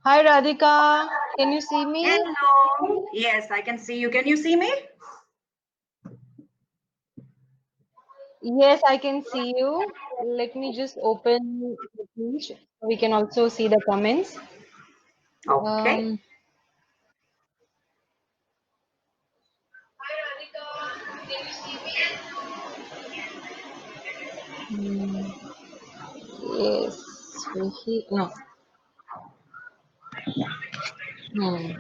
Hi Radhika, can you see me? Hello. Yes, I can see you. Can you see me? Yes, I can see you. Let me just open the page so we can also see the comments. Okay. Um, hmm, yes, no. Hmm.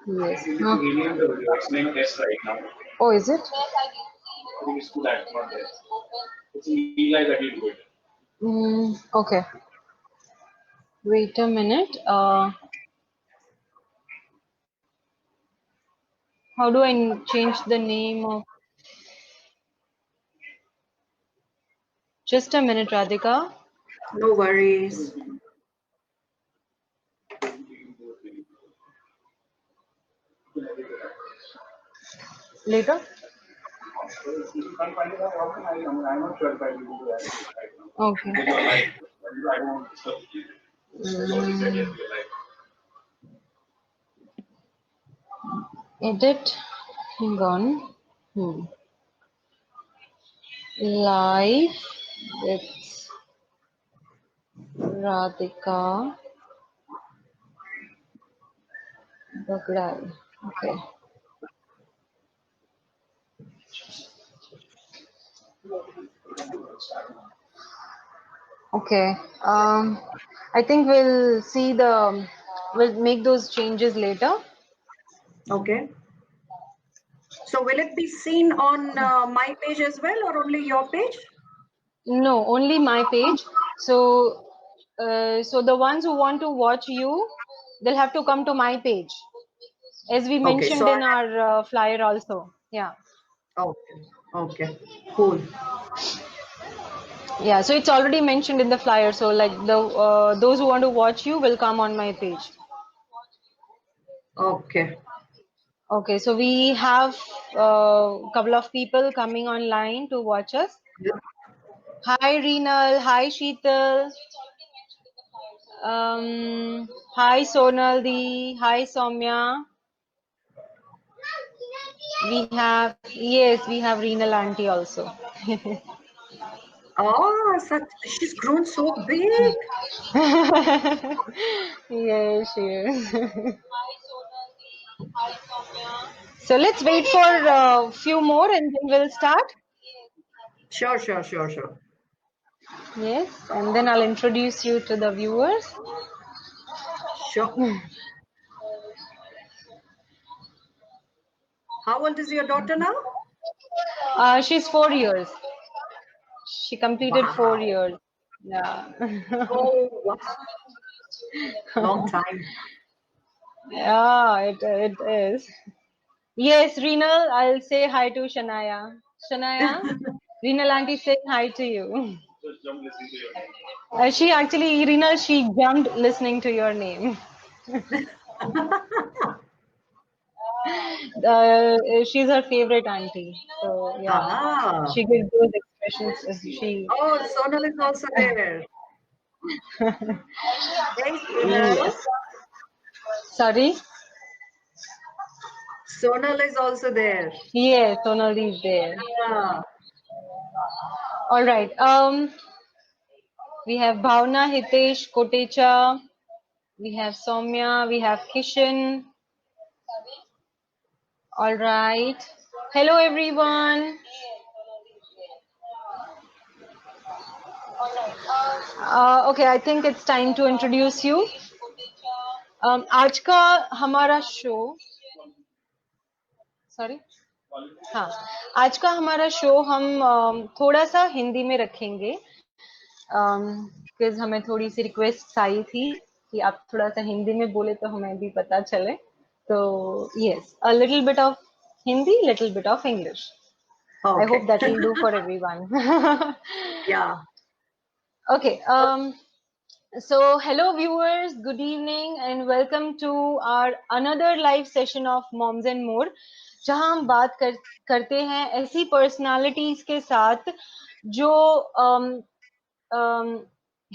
Yes. You need to No. rename the video. It's named test right now. Oh, is it? I think it's to that, not test. It's in Eli that you do it. Okay. Wait a minute. How do I change the name of? Just a minute, Radhika. No worries. Later. If you can't find it out, I'm not sure if I will do that right now. Okay. Because you're live. I don't want to disturb you. It's already said yes, you're live. Edit. Hang on. Live with Radhika Bagral. Okay. Okay. I think we'll make those changes later. Okay. So will it be seen on my page as well or only your page? No, only my page. So the ones who want to watch you, they'll have to come to my page, as we Okay. mentioned So I in our flyer also. Yeah. okay. Okay. Cool. Yeah. So it's already mentioned in the flyer. So like those who want to watch you will come on my page. Okay. Okay, so we have a couple of people coming online to watch us. Yeah. Hi Reenal, hi Sheetal, hi Sonaldi, hi Soumya. We have Reenal auntie also. Oh, such she's grown so big. Yes, she is. So let's wait for a few more and then we'll start. Sure, sure, sure, sure. Yes, and then I'll introduce you to the viewers. Sure. How old is your daughter now? She's 4 years. She completed four Wow. years. Yeah. Oh, wow. Long time. Yeah, it is. Yes, Reenal, I'll say hi to Shania. Shania, Reenal auntie saying hi to you. Just jump listening to your name. Reenal, she jumped listening to your name. She's her favorite auntie. So yeah, Ah. she gives those expressions. She. Oh, Sonal is also there. Hey, Sonal. Yes. Sorry. Sonal is also there. Yes, Sonali is there. Ah. All right. We have Bhavna, Hitesh, Kotecha. We have Soumya. We have Kishan. All right. Hello, everyone. Okay, I think it's time to introduce you. आज का हमारा show sorry हाँ आज का हमारा show हम थोड़ा सा हिंदी में रखेंगे बिकॉज हमें थोड़ी सी रिक्वेस्ट आई थी कि आप थोड़ा सा हिंदी में बोले तो हमें भी पता चले तो yes a little bit of Hindi little bit of English I hope Okay. that will do for everyone. Yeah. Okay. So hello viewers, good evening and welcome to our another live session of Moms and More, जहां हम बात करते हैं ऐसी personalities के साथ जो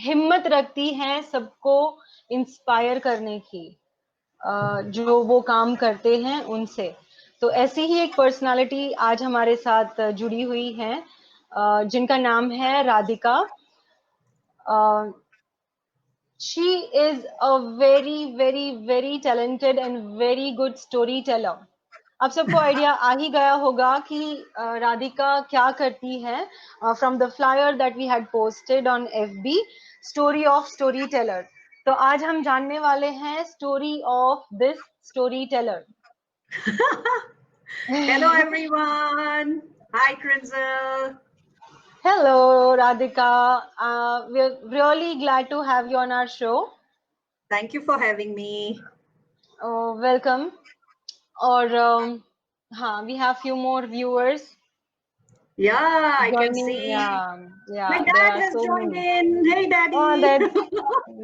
हिम्मत रखती हैं सबको इंस्पायर करने की, जो वो काम करते हैं उनसे। तो ऐसी ही एक पर्सनालिटी आज हमारे साथ जुड़ी हुई है, जिनका नाम है Radhika. She is a very very very talented and very good story teller. आप सबको आइडिया आ ही गया होगा कि राधिका क्या करती है, from the flyer that we had posted on FB, story of story teller. तो आज हम जानने वाले हैं story of this story teller. Hello, everyone. Hi, Crinzel. Hello, Radhika. We're really glad to have you on our show. Thank you for having me. Welcome. और हाँ, we have few more viewers Yeah, I can joining. see. Yeah, My there dad are has so joined many. in. Hey, Daddy. Oh,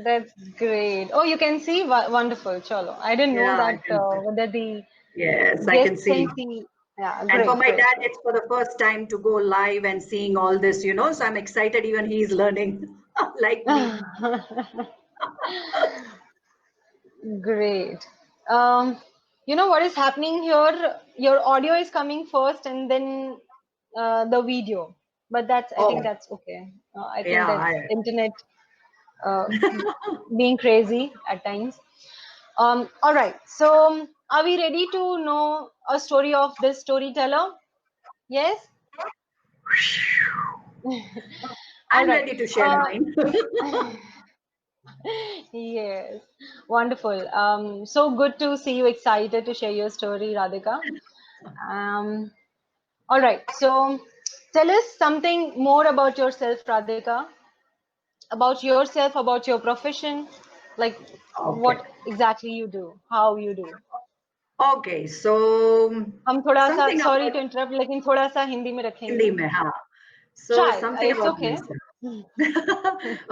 that's great. Oh, you can see. Wonderful. Chalo. I didn't know Yeah, I that can see. whether the Yes, I can guests see. can see. Yeah, And great, for my great. dad, it's for the first time to go live and seeing all this, you know. So I'm excited. Even he's learning, like me. Great. You know what is happening here? Your audio is coming first and then the video. But I think Oh, that's okay. I think yeah. that's internet uh, being crazy at times. All right. So, are we ready to know a story of this storyteller? Yes? All I'm right. ready to share mine. Yes, wonderful. So good to see you excited to share your story, Radhika. Um, all right, so tell us something more about yourself, Radhika, about yourself, about your profession, like Okay. what exactly you do, how you do. Okay. So हम थोड़ा सा, something sorry about to interrupt, लेकिन थोड़ा सा हिंदी में Hindi रखेंगे. mein, हाँ. So Try, something it's about okay. myself.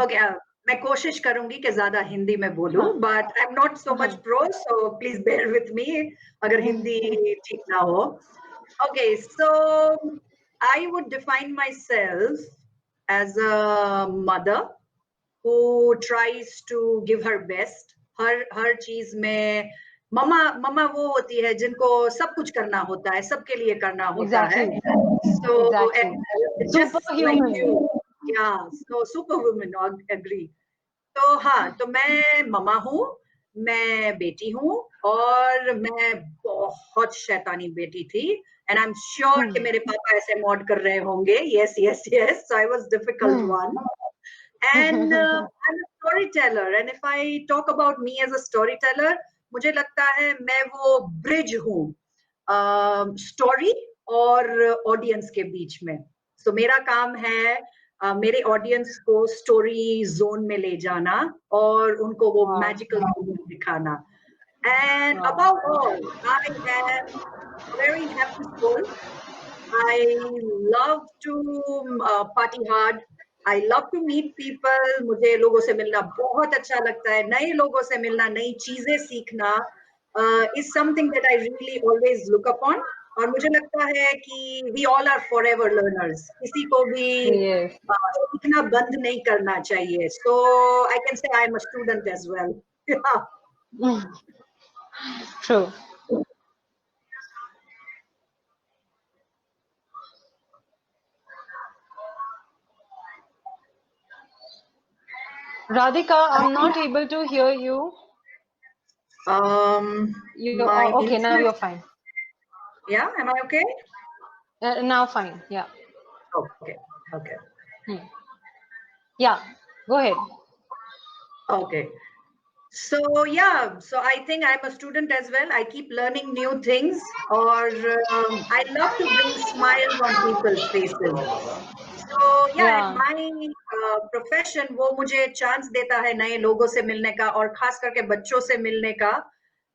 Okay, मैं कोशिश करूंगी कि ज्यादा हिंदी में बोलूं, हाँ, but I'm not so much हाँ. pro, so please bear with me अगर हिंदी ठीक ना हो. Okay, so I would define myself as a mother who tries to give her best. हर चीज में ममा ममा वो होती है जिनको सब कुछ करना होता है, सबके लिए करना होता है. Exactly, So exactly. and just like Superhuman. you, yeah. So superwoman, agree. तो हाँ, तो मैं ममा हूँ, मैं बेटी हूँ, और मैं बहुत शैतानी बेटी थी. एंड आई एम श्योर कि मेरे पापा ऐसे मॉड कर रहे होंगे. Yes yes yes. So I was difficult one. And I'm a storyteller. And if I talk about me as a storyteller, मुझे लगता है मैं वो ब्रिज हूँ स्टोरी और ऑडियंस के बीच में. So मेरा काम है मेरे ऑडियंस को स्टोरी जोन में ले जाना और उनको वो Wow. मैजिकल दिखाना. And Wow. above all, I am very happy soul. I love to party hard. I love to meet people. मुझे लोगों से मिलना बहुत अच्छा लगता है. नए लोगों से मिलना, नई चीजें सीखना is something that I really always look upon. और मुझे लगता है कि we all are forever learners. किसी को भी Yes. सीखना बंद नहीं करना चाहिए. So I can say I am a student as well. Yeah. True. Radhika, I'm not able to hear you. My Okay, now internet. you're fine. Yeah, am I okay? Now fine. Yeah. Okay. Okay. Yeah. Go ahead. Okay. So yeah, so I think I'm a student as well. I keep learning new things, or I love to bring smiles on people's faces. So yeah, and Yeah. my profession वो मुझे chance देता है नए लोगों से मिलने का और खास करके बच्चों से मिलने का.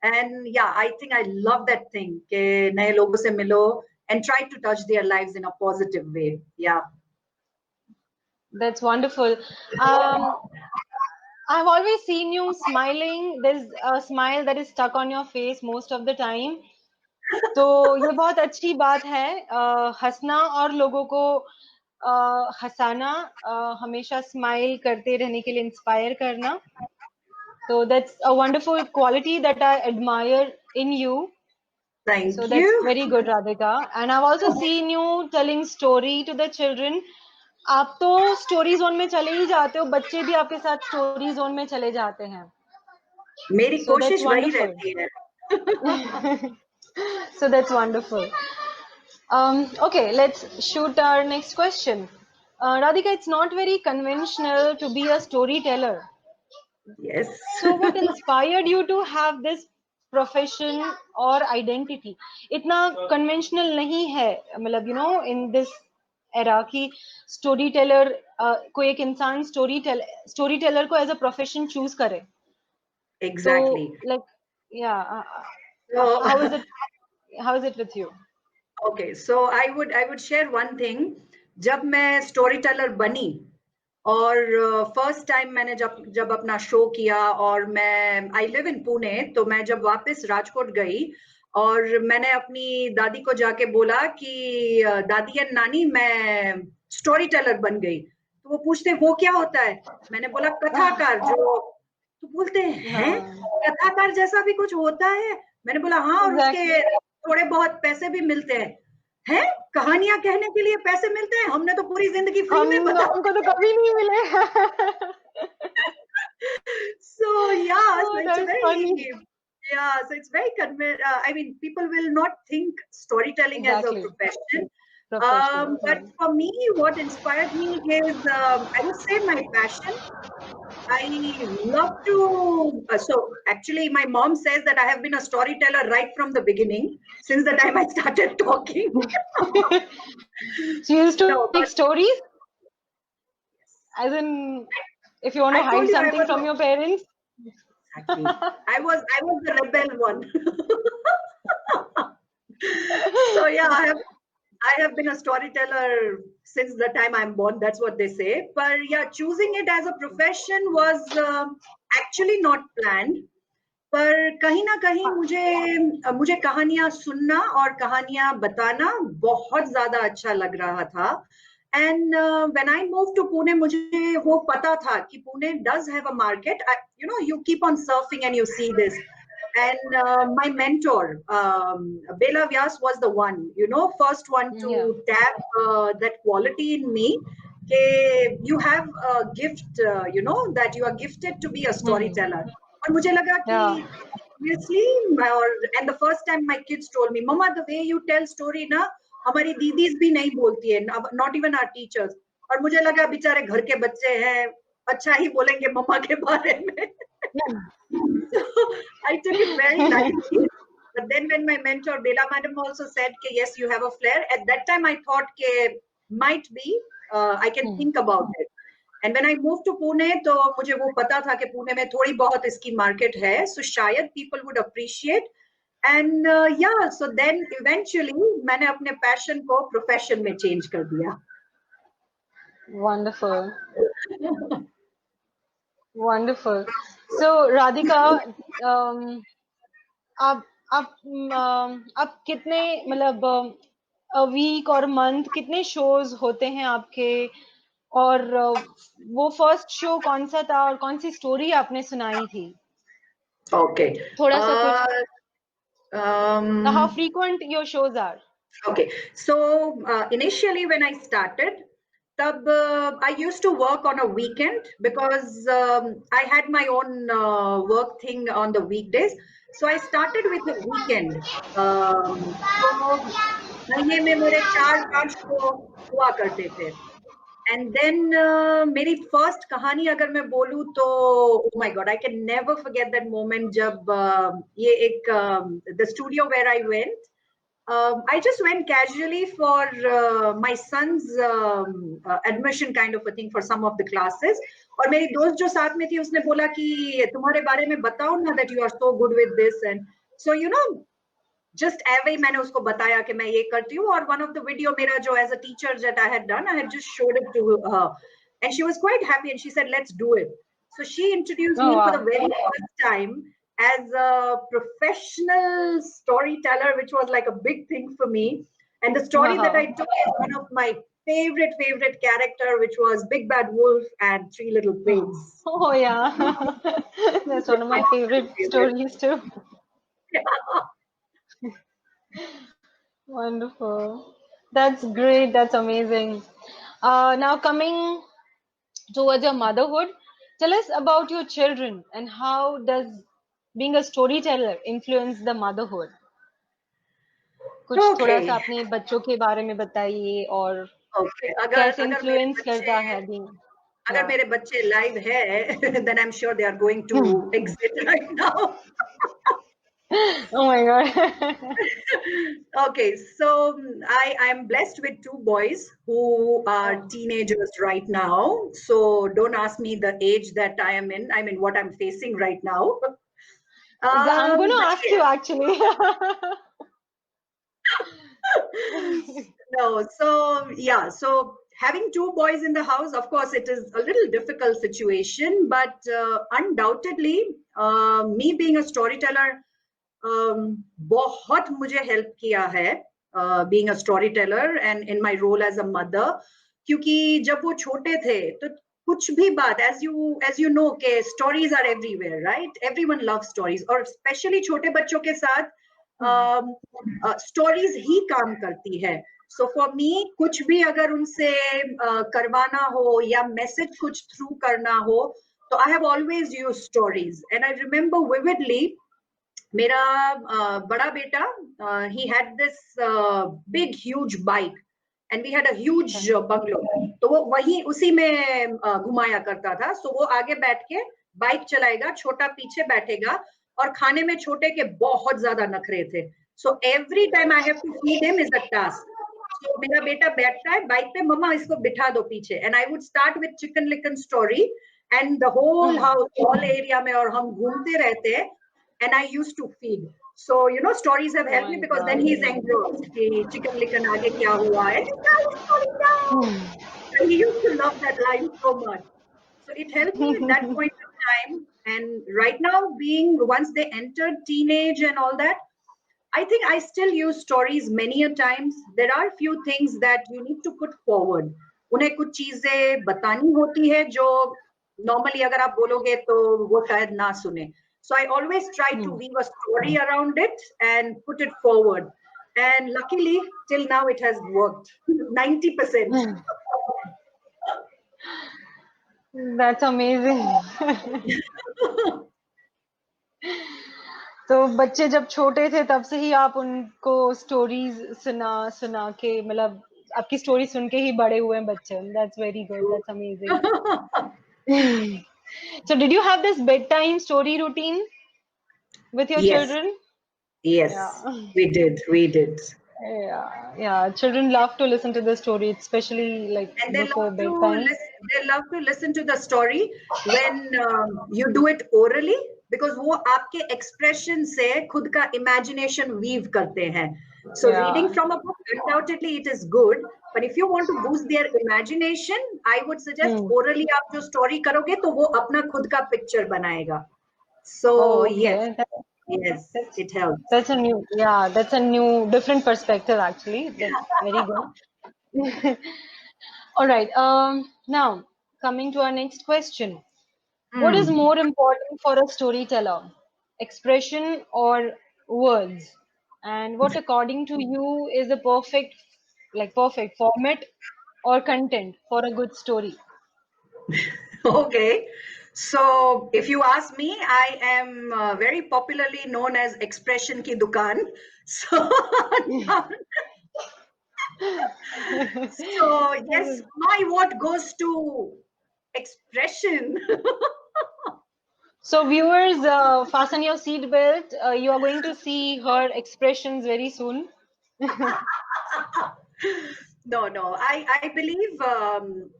And yeah, I think I love that thing कि नए लोगों से मिलो and try to touch their lives in a positive way. Yeah. That's wonderful. I've always seen you smiling. There's a smile that is stuck on your face most of the time. तो ये बहुत अच्छी बात है, हंसना और लोगों को हंसाना, हमेशा स्माइल करते रहने के लिए इंस्पायर करना. So that's a wonderful quality that I admire in you. Thank So that's you. very good, Radhika. And I've also seen you telling story to the children. आप तो स्टोरी जोन में चले ही जाते हो, बच्चे भी आपके साथ स्टोरी जोन में चले जाते हैं. मेरी So that's कोशिश वही wonderful. रहती है. So that's wonderful. Okay, let's shoot our next question. Radhika, it's not very conventional to be a storyteller. Yes. So what inspired you to have this profession or identity? इतना conventional नहीं है, मतलब in this era कि storyteller, कोई एक इंसान storyteller को as a profession choose करे. Exactly. So like, yeah, So, how is it with you? okay, so I would share one thing. जब मैं storyteller बनी और फर्स्ट टाइम मैंने जब अपना शो किया, और मैं आई लिव इन पुणे, तो मैं जब वापस राजकोट गई और मैंने अपनी दादी को जाके बोला कि दादी एंड नानी मैं स्टोरी टेलर बन गई, तो वो पूछते वो क्या होता है. मैंने बोला कथाकार. जो तो बोलते हैं कथाकार जैसा भी कुछ होता है. मैंने बोला हाँ, और उसके थोड़े बहुत पैसे भी मिलते हैं. कहानियां कहने के लिए पैसे मिलते हैं? हमने तो पूरी जिंदगी फ्री में बता. हमको तो कभी नहीं मिले. So yeah, Oh, so it's a that's very funny. so it's very I mean, people will not think storytelling as a Exactly. profession. Profession. But for me, what inspired me is I would say my passion. I love to. So actually, my mom says that I have been a storyteller right from the beginning, since the time I started talking. She used to No, take but stories, as in, if you want to I told hide you I something was from your parents. exactly. I was the rebel one. So yeah, I have been a storyteller since the time I'm born. That's what they say. But yeah, choosing it as a profession was actually not planned. पर कहीं ना कहीं मुझे कहानियां सुनना और कहानियां बताना बहुत ज्यादा अच्छा लग रहा था. And when I moved to Pune, मुझे वो पता था कि Pune does have a market. You keep on surfing and you see this. And my mentor, Bela Vyas, was the one, first one Yeah. to tap that quality in me. You have a gift, that you are gifted to be a storyteller. और मुझे लगा कि obviously, and the first time my kids told me, Mama, the way you tell story ना, हमारी दीदीज भी नहीं बोलती है, not even our teachers. और मुझे लगा बेचारे घर के बच्चे हैं, अच्छा ही बोलेंगे मम्मा के बारे में. So I took it very lightly. But then when my mentor Bela madam also said, yes, you have a flair. At that time I thought, might be, I can think about it. And when I moved to Pune, तो मुझे वो पता था कि पुणे में थोड़ी बहुत इसकी market है, so शायद people would appreciate. And yeah, so then eventually मैंने अपने passion को profession में change कर दिया. Wonderful. Wonderful. So Radhika, आप कितने, मतलब a week और month कितने shows होते हैं आपके, और वो first show कौन सा था और कौन सी story आपने सुनाई थी? Okay. थोड़ा सा कुछ. How frequent your shows are? Okay, so initially when I started, I used to work on a weekend because I had my own work thing on the weekdays. So I started with a weekend. So महीने में मेरे 4-5 show हुआ करते थे. And then मेरी first कहानी अगर मैं बोलूँ तो, oh my God, I can never forget that moment जब ये एक the studio where I went. I just went casually for my son's admission kind of a thing for some of the classes. और मेरी दोस्त जो साथ में थी उसने बोला कि तुम्हारे बारे में बताओ ना, that you are so good with this. And so just ऐसे ही मैंने उसको बताया कि मैं ये करती हूँ. और one of the video मेरा जो as a teacher that I had done, I had just showed it to her, and she was quite happy and she said, let's do it. So she introduced me for the very first time as a professional storyteller, which was like a big thing for me. And the story that I took is one of my favorite character, which was Big Bad Wolf and Three Little Pigs. Oh yeah, that's one of my favorite stories too. Wonderful. That's great. That's amazing. Now coming towards your motherhood, tell us about your children and how does being a storyteller influence the motherhood? कुछ थोड़ा सा Okay, अपने बच्चों के बारे में बताइए और okay. अगर कैसे अगर मेरे इन्फ्लुएंस करता बच्चे है being अगर yeah मेरे बच्चे live है, then I'm sure they are going to exit right now. oh my god Okay, so I'm blessed with two boys who are teenagers right now. So don't ask me the age that I am in. I mean, what I'm facing right now. I'm going to But ask you actually no, so yeah, so having two boys in the house, of course, it is a little difficult situation, but undoubtedly, me being a storyteller, बहुत मुझे help किया है being a story teller and in my role as a mother, क्योंकि जब वो छोटे थे तो कुछ भी बात एज यू नो के stories are everywhere, right? Everyone love stories, और स्पेशली छोटे बच्चों के साथ स्टोरीज ही काम करती है. सो फॉर मी, कुछ भी अगर उनसे करवाना हो या मैसेज कुछ थ्रू करना हो, तो I have always use stories. And I remember vividly, मेरा बड़ा बेटा, he had this big huge bike and we had a huge bungalow, तो वो वही उसी में घुमाया करता था. सो वो आगे बैठ के बाइक चलाएगा, छोटा पीछे बैठेगा, और खाने में छोटे के बहुत ज्यादा नखरे थे. So every time I have to feed him is a task. तो मेरा बेटा बैठता है बाइक पे, मम्मा इसको बिठा दो पीछे, and I would start with chicken licken story and the whole house, all area में, और हम घूमते रहते हैं. And I used to feed. So, you know, stories have helped me because then he's engrossed. Chicken licken aage kya hua hai? And he used to love that line so much. So it helped me at that point of time. And right now, being once they entered teenage and all that, I think I still use stories many a times. There are few things that you need to put forward. उन्हें कुछ चीजें बतानी होती है जो normally अगर आप बोलोगे तो वो शायद ना सुने. So I always try to weave a story around it and put it forward. And luckily, till now, it has worked 90%. That's amazing. तो बच्चे जब छोटे थे तब से ही आप उनको स्टोरीज सुना के, मतलब आपकी स्टोरी सुन के ही बड़े हुए हैं बच्चे. That's very good. That's amazing. So did you have this bedtime story routine with your children? Yes, Yeah. we did. Yeah. Children love to listen to the story, especially like And they before love bedtime. they love to listen to the story when you do it orally, because वो आपके expression से खुद का imagination weave करते हैं. So reading from a book, undoubtedly it is good, but if you want to boost their imagination, I would suggest orally आप जो story करोगे तो वो अपना खुद का picture बनाएगा. So yes, it helps. That's a new different perspective actually. That's very good. All right. Now coming to our next question. What is more important for a storyteller? Expression or words? And what according to you is the perfect format or content for a good story? Okay. So if you ask me, I am very popularly known as Expression Ki Dukan. So, so yes, my vote goes to expression. So viewers, fasten your seat belt. You are going to see her expressions very soon. No. I believe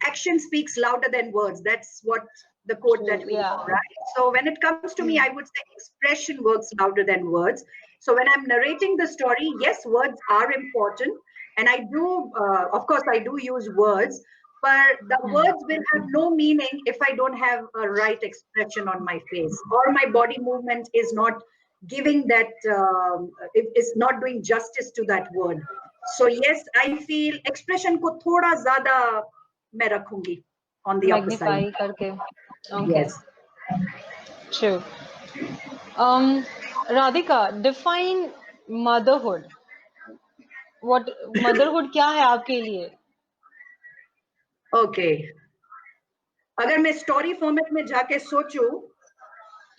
action speaks louder than words. That's what the quote that we know, right? So when it comes to me, I would say expression works louder than words. So when I'm narrating the story, yes, words are important. And I do, of course, I do use words, but the words will have no meaning if I don't have a right expression on my face, or my body movement is not giving that, it's not doing justice to that word. So yes, I feel expression को थोड़ा ज़्यादा मैं रखूंगी on the upper Magnify side. करके. Okay. Yes. True. Radhika, define motherhood. What motherhood क्या है आपके लिए? Okay. अगर मैं स्टोरी फॉर्मेट में जाके सोचूं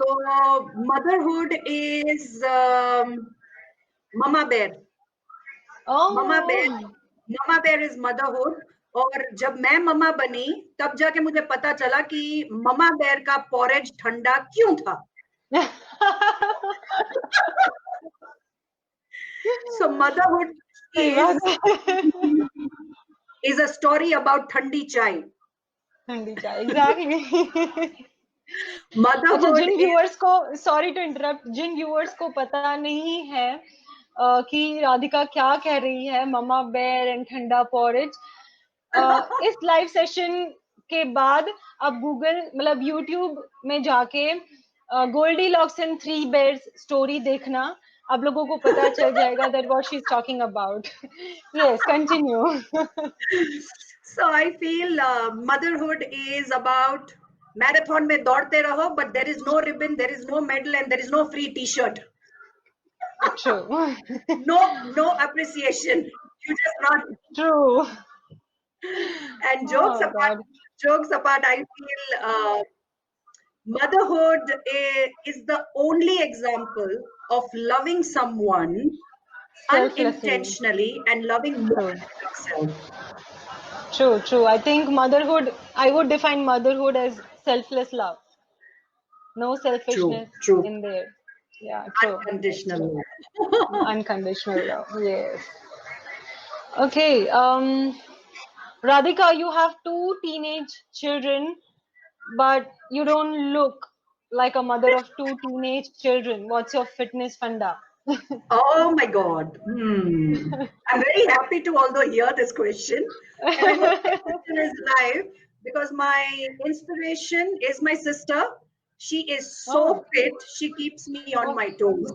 तो motherhood is mama bear. Oh. Mama bear is motherhood. और जब मैं ममा बनी तब जाके मुझे पता चला कि ममा बेर का पॉरेज ठंडा क्यों था. So motherhood is a story about ठंडी चाय. ठंडी चाय, exactly. Motherhood. अच्छा, जिन व्यूअर्स को, सॉरी टू इंटरप्ट, जिन व्यूअर्स को पता नहीं है कि राधिका क्या कह रही है, ममा बेर एंड ठंडा पॉरेज, इस लाइव सेशन के बाद आप गूगल मतलब यूट्यूब में जाके Goldilocks and 3 bears story देखना, आप लोगों को पता चल जाएगा that what she is talking about. Yes, continue. So I feel motherhood is about marathon में दौड़ते रहो, but there is no ribbon, there is no medal, and there is no free T-shirt. True. No appreciation. You just run. True. And jokes apart, I feel motherhood is the only example of loving someone unintentionally and loving more than yourself. True. I think motherhood, I would define motherhood as selfless love. No selfishness True. in there. Yeah, true. Unconditional love. Unconditional love, yes. Okay, Radhika, you have 2 teenage children, but you don't look like a mother of 2 teenage children. What's your fitness funda? Oh my God. I'm very happy to although hear this question. And I hope this question is live because my inspiration is my sister. She is so fit. She keeps me on my toes.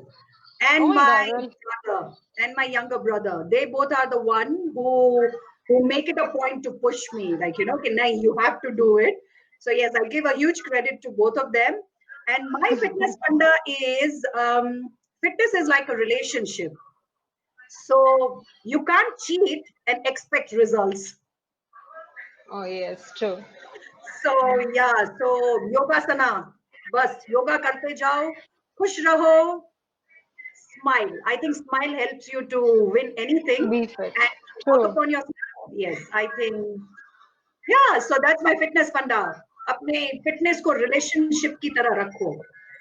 And my brother and my younger brother, they both are the one who make it a point to push me. Like, you know, you have to do it. So yes, I give a huge credit to both of them. And my fitness funda is fitness is like a relationship. So you can't cheat and expect results. Oh yes, true. So yeah, so yogasana, bas yoga karte jao, khush raho, smile. I think smile helps you to win anything. Be fit. And work upon yourself. Yes, I think. Yeah, so that's my fitness funda. अपने fitness को relationship की तरह रखो,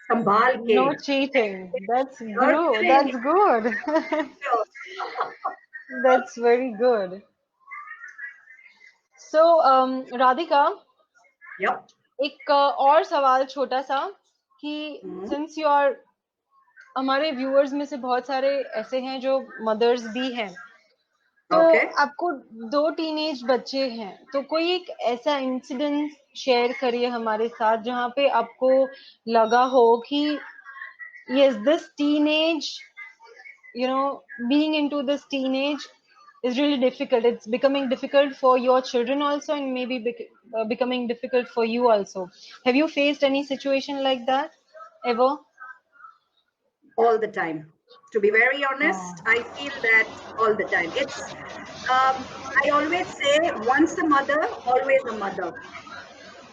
संभाल के. No cheating. That's good. That's good. That's very good. So, Radhika. Yep. एक और सवाल छोटा सा कि since you are, हमारे व्यूअर्स में से बहुत सारे ऐसे हैं जो मदर्स भी हैं, तो आपको 2 टीनेज बच्चे हैं, तो कोई एक ऐसा इंसिडेंट शेयर करिए हमारे साथ जहाँ पे आपको लगा हो कि yes, this teenage, you know, being into this teenage is really difficult. It's becoming difficult for your children also, and maybe becoming difficult for you also. Have you faced any situation like that ever? All the time. To be very honest, I feel that all the time. It's I always say once a mother, always a mother.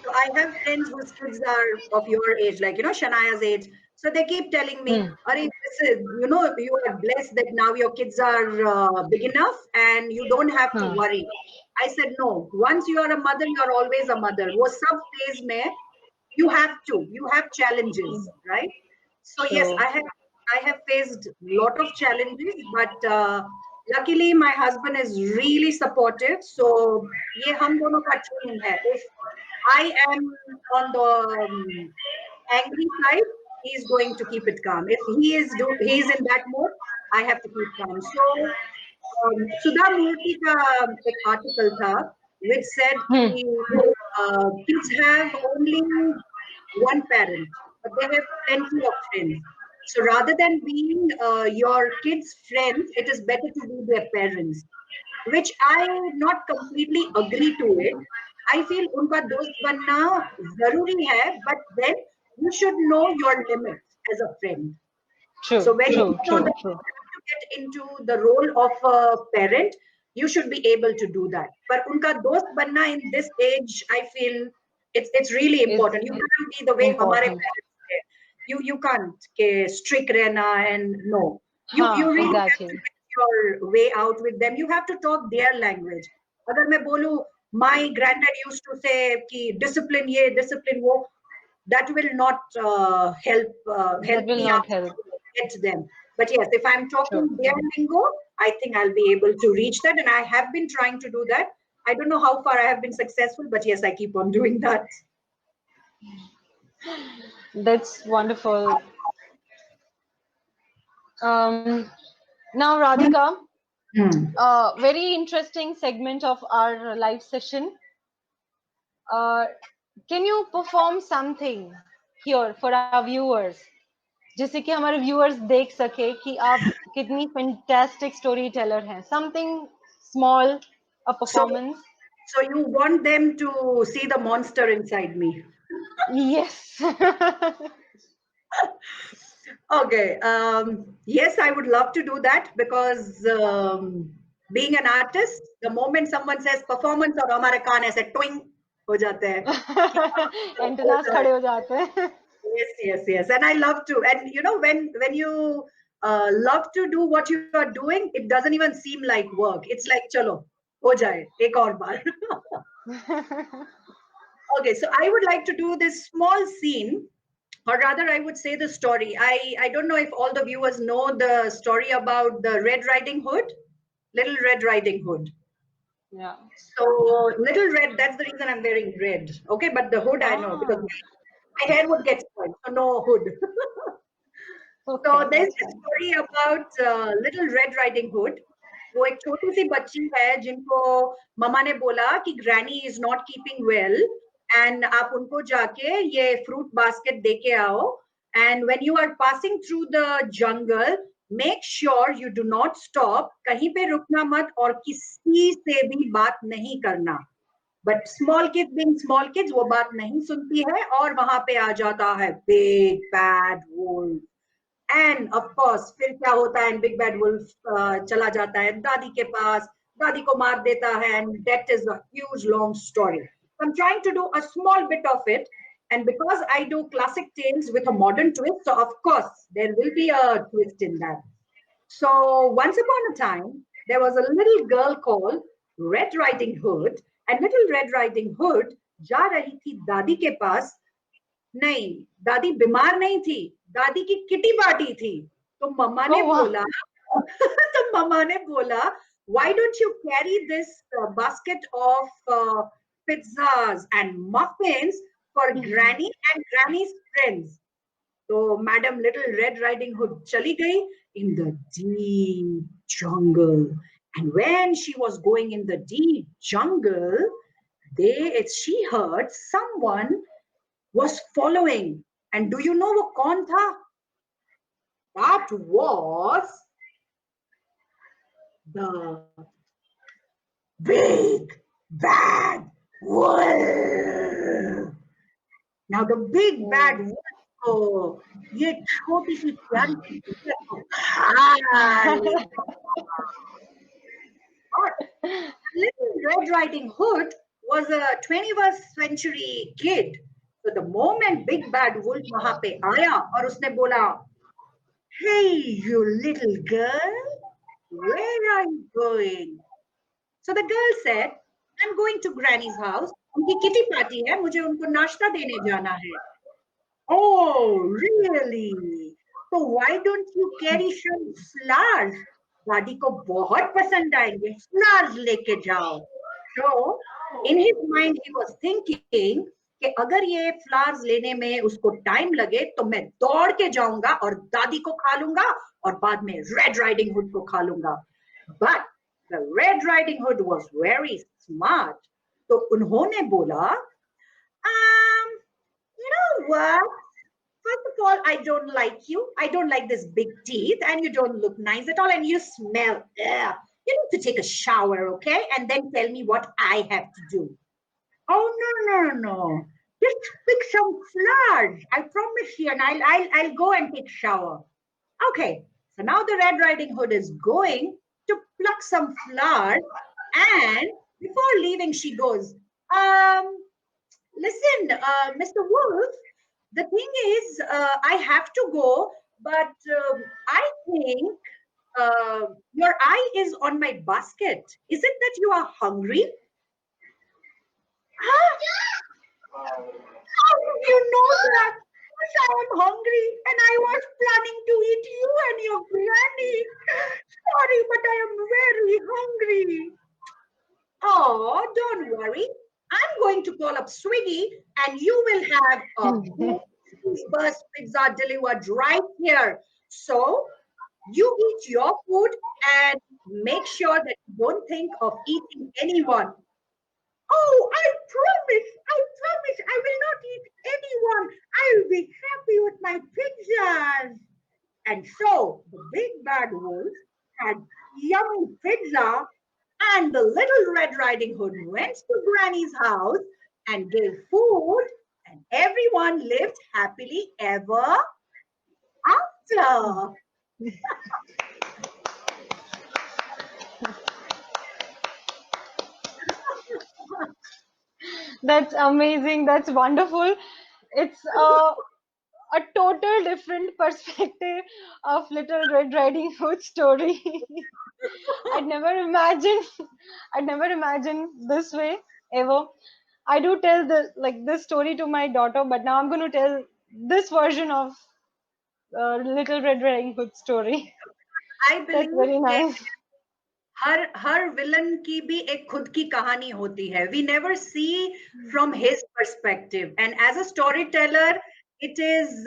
So I have friends whose kids are of your age, like, you know, Shanaya's age. So they keep telling me, Ari, this is, you know, you are blessed that now your kids are big enough and you don't have to worry. I said, no, once you are a mother, you are always a mother. Wo sab phase mein, you have challenges, right? So yes, I have faced a lot of challenges, but luckily my husband is really supportive. So ye hum dono ka team hai. If I am on the angry side, he is going to keep it calm. If he is in that mode, I have to keep calm. So Sudha Murthy ka ek article tha which said kids have only one parent, but they have plenty of friends. So rather than being your kids' friends, it is better to be their parents, which I not completely agree to it. I feel उनका दोस्त बनना जरूरी है, but then you should know your limits as a friend. So True, when you true, know true, that you true. have to get into the role of a parent, you should be able to do that. But उनका दोस्त बनना in this age, I feel it's really Is important. You can't be the way हमारे important. parents थे. You can't के strict रहना and no. You हाँ, really have exactly. to get your way out with them. You have to talk their language. अगर मैं बोलूँ, my granddad used to say कि discipline ये discipline वो, that will not That help will me not out help. to get them. But yes, if I'm talking True. their lingo, I think I'll be able to reach that, and I have been trying to do that. I don't know how far I have been successful, but yes, I keep on doing that. That's wonderful. Now, Radhika, very interesting segment of our live session. Can you perform something here for our viewers, जिससे कि हमारे viewers देख सके कि आप कितनी fantastic storyteller हैं? Something small, a performance. So you want them to see the monster inside me? Yes. Okay. Yes, I would love to do that because being an artist, the moment someone says performance और हमारे कान ऐसे twing हो जाते हैं. Antennas खड़े हो जाते हैं. Yes. And I love to. And you know, when you love to do what you are doing, it doesn't even seem like work. It's like, chalo, ho jaye, ek aur baar. Okay, so I would like to do this small scene, or rather, I would say the story. I don't know if all the viewers know the story about the Red Riding Hood, Little Red Riding Hood. Yeah. So Little Red, that's the reason I'm wearing red. Okay, but the hood I know because my hair would get spoiled, so no hood. Okay, So there's that's a fine. story about Little Red Riding Hood. वो एक छोटी सी बच्ची है जिनको मम्मा ने बोला कि granny is not keeping well and आप उनको जाके ये फ्रूट बास्केट दे के आओ and when you are passing through the jungle make sure you do not stop, कहीं पे रुकना मत और किसी से भी बात नहीं करना. But small kids being small kids वो बात नहीं सुनती है और वहां पे आ जाता है big bad wolf. And of course फिर क्या होता है, बिग बैड वुल्फ चला जाता है दादी के पास, दादी को मार देता है and that is a huge long story. I am trying to do a small bit of it and because I do classic tales with a modern twist, so of course there will be a twist in that. So once upon a time there was a little girl called Red Riding Hood, and Little Red Riding Hood जा रही थी दादी के पास. नहीं, दादी बीमार नहीं थी, दादी की किटी पार्टी थी. तो मम्मा ने बोला तो मम्मा ने बोला, why don't you carry this basket of pizzas and muffins for Granny and Granny's friends. तो madam little red riding hood चली गई in the deep jungle, and when she was going in the deep jungle, she heard someone was following. And do you know वो कौन था? That was the big bad wolf. Now the big bad wolf को ये छोटी सी प्यारी सी चिड़िया को खा लेगा. But Little Red Riding Hood was a 21st century kid. So the moment Big Bad Wolf वहां पे आया और उसने बोला, hey you little girl, where are you going? So the girl said, I'm going to Granny's house. उनकी kitty party है, मुझे उनको नाश्ता देने जाना है. Oh really? So why don't you carry some flowers? दादी को बहुत पसंद आएंगे, flowers लेके जाओ. So in his mind he was thinking कि अगर ये फ्लावर्स लेने में उसको टाइम लगे तो मैं दौड़ के जाऊंगा और दादी को खा लूंगा और बाद में रेड राइडिंग हुड को खा लूंगा. But the red riding hood was very smart. तो उन्होंने बोला, you know what, first of of all, I don't like you. I don't like this big teeth, and you don't look nice at all, and you smell. Ugh. You need to take a shower, okay? And then tell me what I have to do. Oh, no. Just pick some flowers. I promise you, and I'll go and take shower. Okay. So now the Red Riding Hood is going to pluck some flowers, and before leaving, she goes, listen, Mr. Wolf, the thing is, I have to go, but I think your eye is on my basket. Is it that you are hungry? Huh? How did you know that? Yes, I am hungry and I was planning to eat you and your granny. Sorry, but I am very hungry. Oh, don't worry. I'm going to call up Swiggy and you will have a burst pizza delivered right here. So you eat your food and make sure that you don't think of eating anyone. Oh, I promise, I will not eat anyone. I will be happy with my pizzas. And so the big bad wolf had yummy pizza, and the little Red Riding Hood went to Granny's house and gave food, and everyone lived happily ever after. That's amazing. That's wonderful. It's a total different perspective of Little Red Riding Hood story. I'd never imagined. I'd never imagined this way ever. I do tell this story to my daughter, but now I'm going to tell this version of Little Red Riding Hood story. I That's believe very nice. Her villain की भी एक खुद की कहानी होती है. We never see from his perspective, and as a storyteller, it is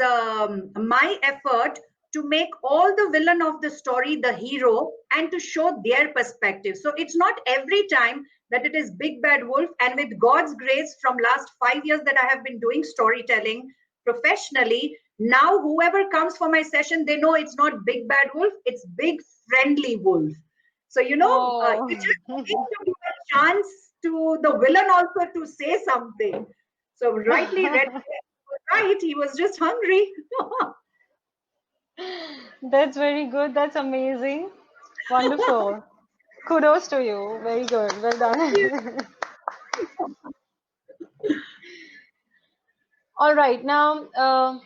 my effort to make all the villain of the story the hero and to show their perspective. So it's not every time that it is Big Bad Wolf, and with God's grace, from last 5 years that I have been doing storytelling professionally, now whoever comes for my session, they know it's not Big Bad Wolf, it's Big Friendly Wolf. So, you just need to give a chance to the villain also to say something. So rightly read, right, he was just hungry. That's very good. That's amazing. Wonderful. Kudos to you. Very good. Well done. All right. Now,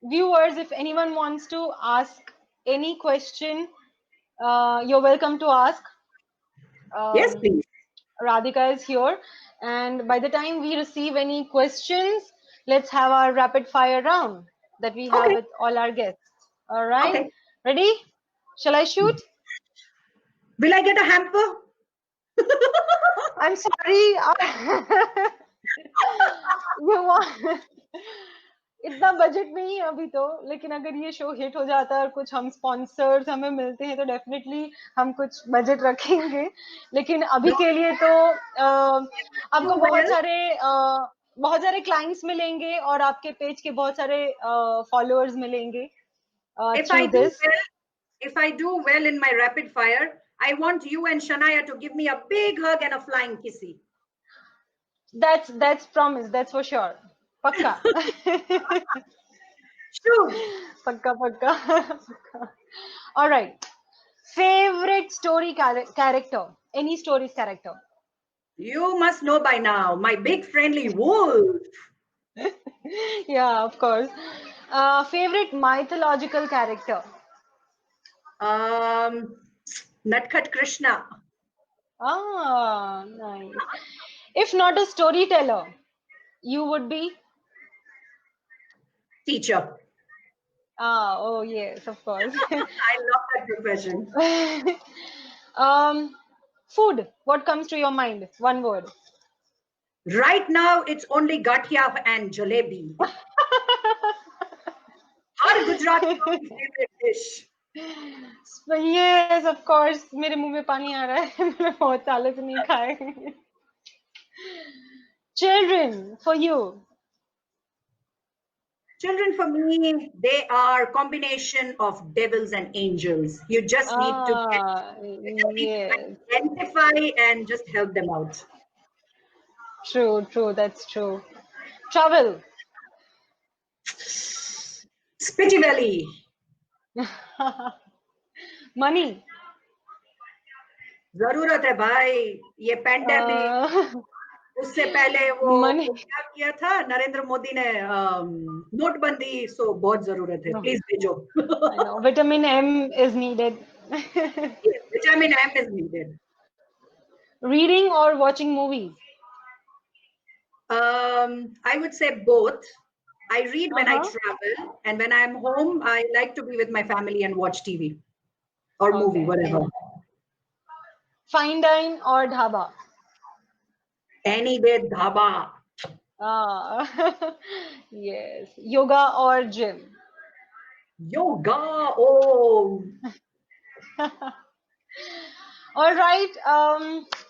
viewers, if anyone wants to ask any question, you're welcome to ask. Yes, please. Radhika is here. And by the time we receive any questions, let's have our rapid fire round that we have with all our guests. All right. Okay. Ready? Shall I shoot? Will I get a hamper? I'm sorry. You want इतना budget नहीं है अभी तो, लेकिन अगर ये show hit हो जाता है और कुछ हम स्पॉन्सर्स हमें मिलते हैं तो डेफिनेटली हम कुछ बजट रखेंगे, लेकिन अभी के लिए तो आपको बहुत सारे क्लाइंट्स मिलेंगे और आपके पेज के बहुत सारे फॉलोअर्स मिलेंगे through this. If I do well in my rapid fire, I want you and Shania to give me a big hug and a flying kissy. That's promise. That's for sure. Pakka. Sure. Pakka. All right. Favorite story character? Any story's character? You must know by now, my big friendly wolf. Yeah, of course. Favorite mythological character? Natkat Krishna. Ah, nice. If not a storyteller, you would be? Teacher. Oh yes, of course. I love that profession. Food. What comes to your mind? One word. Right now, it's only gathia and jalebi. Our Gujarati favorite dish. Yes, of course. मेरे मुंह में पानी आ रहा है. मैंने बहुत सालों से नहीं खाए. Children, for you. Children for me, they are combination of devils and angels. You just need to Yes. identify and just help them out. True, true. That's true. Travel. Spitty Valley. Money. जरूरत है भाई ये pandemic Uh, उससे पहले वो money. क्या किया था नरेंद्र मोदी ने नोटबंदी सो बहुत जरूरत है No, प्लीज भेजो I know. Vitamin M is needed. Vitamin M is needed Reading or watching movies? I would say both. I read when I Uh-huh. travel, and when I'm home, I like to be with my family and watch TV or movie, Okay. whatever. Fine dine or dhaba? Any day, dhaba. Ah, yes. Yoga or gym? Yoga. Oh, All right.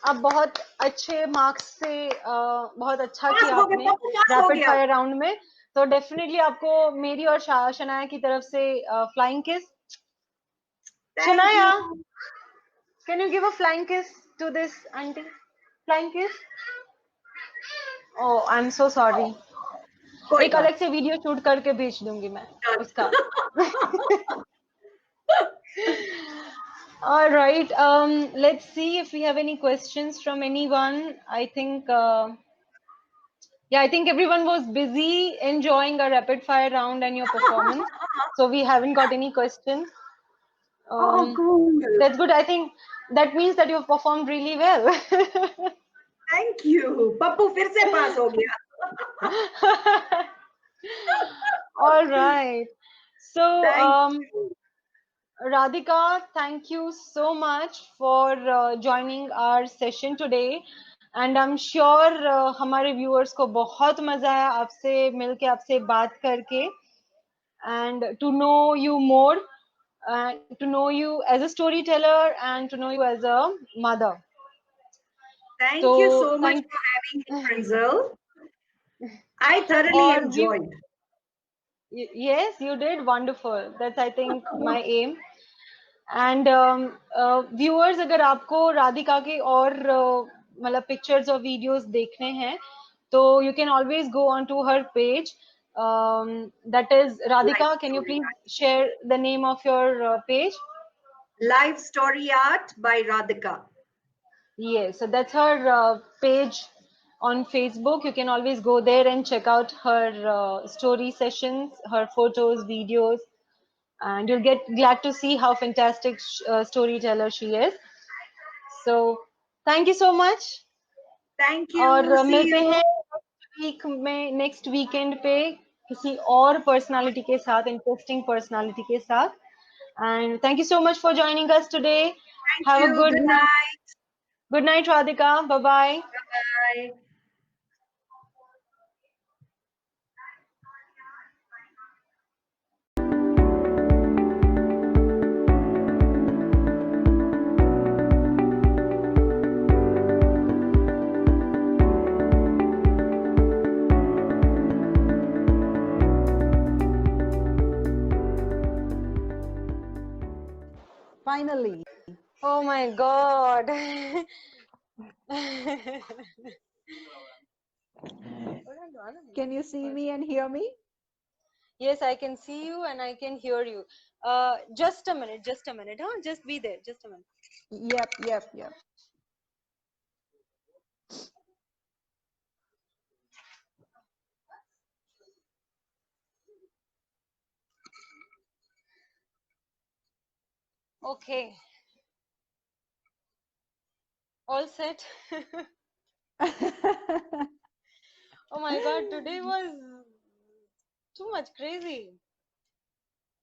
अब बहुत अच्छे marks से बहुत अच्छा पास किया हो गया, आपने पप्पू पास हो रैपिड गया. फायर राउंड में तो डेफिनेटली आपको मेरी और शनाया की तरफ से flying kiss Thank Shanaya you. Can you give a flying kiss to this aunty flying kiss oh I am so sorry कोई एक बात. अलग से वीडियो शूट करके भेज दूंगी मैं उसका All right. Let's see if we have any questions from anyone. I think, yeah, I think everyone was busy enjoying our rapid fire round and your performance. So we haven't got any questions. Oh, cool. That's good. I think that means that you've performed really well. Thank you. Pappu फिर से पास हो गया. All right. So, Thank you. Radhika, thank you so much for joining our session today. And I'm sure हमारे viewers को बहुत मजा आया आपसे मिलके आपसे बात करके and to know you more, to know you as a storyteller and to know you as a mother. Thank you So so much thank for having me, Prinzel. I thoroughly और enjoyed. yes, you did wonderful. That's I think my aim. And viewers अगर आपको राधिका के और मतलब pictures और videos देखने हैं तो you can always go on to her page that is Radhika can you please share the name of your page Live Story Art by Radhika. Yes, so that's her page on Facebook. You can always go there and check out her story sessions, her photos, videos, and you'll get glad to see how fantastic storyteller she is. So thank you so much. Thank you. और See मिलते you. हैं week में next weekend पे किसी और personality के साथ interesting personality के साथ and thank you so much for joining us today Thank have a you. Good night. Good night Radhika bye bye Bye. Finally. Oh my God. Can you see me and hear me? Yes, I can see you and I can hear you. Just a minute, huh? Just be there, just a minute. Yep. Okay. All set. Oh my God, today was too much crazy.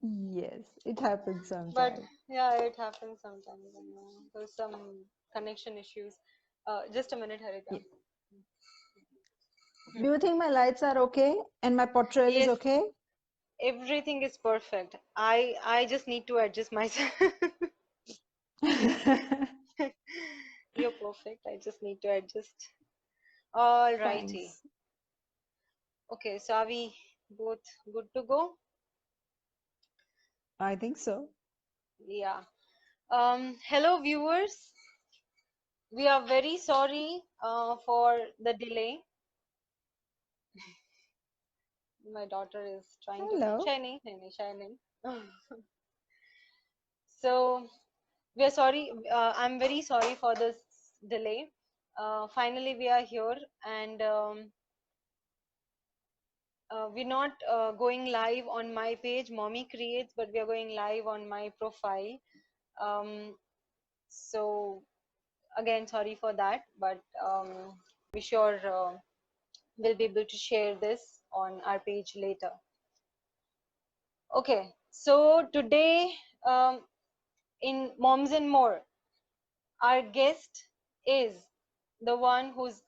Yes, it happens sometimes. But yeah, it happens sometimes. I know. There's some connection issues. Just a minute, Harika. Do you think my lights are okay and my portrayal is Yes. okay? Everything is perfect. I just need to adjust myself. You're perfect. I just need to adjust. All righty. Thanks. Okay, so are we Both good to go? I think so. Yeah. Hello, viewers. We are very sorry for the delay. My daughter is trying to. Hello. Shiny, shiny, shiny. So we are sorry. I'm very sorry for this delay. Finally, we are here, and we're not going live on my page, Mommy Creates, but we are going live on my profile. So again, sorry for that, but we sure will be able to share this on our page later. Okay, so today in Moms and More, our guest is the one who's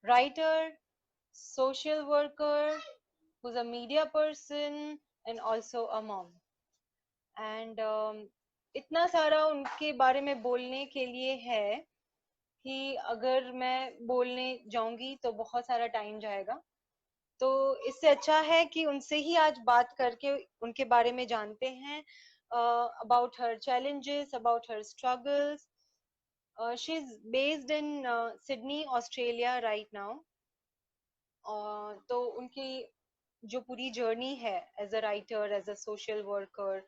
writer, social worker, who's a media person, and also a mom. And इतना सारा उनके बारे में बोलने के लिए है कि अगर मैं बोलने जाऊंगी तो बहुत सारा टाइम जाएगा, तो इससे अच्छा है कि उनसे ही आज बात करके उनके बारे में जानते हैं, about her challenges, about her struggles. She's based in Sydney, Australia right now. तो उनकी जो पूरी जर्नी है as a writer, as a social worker,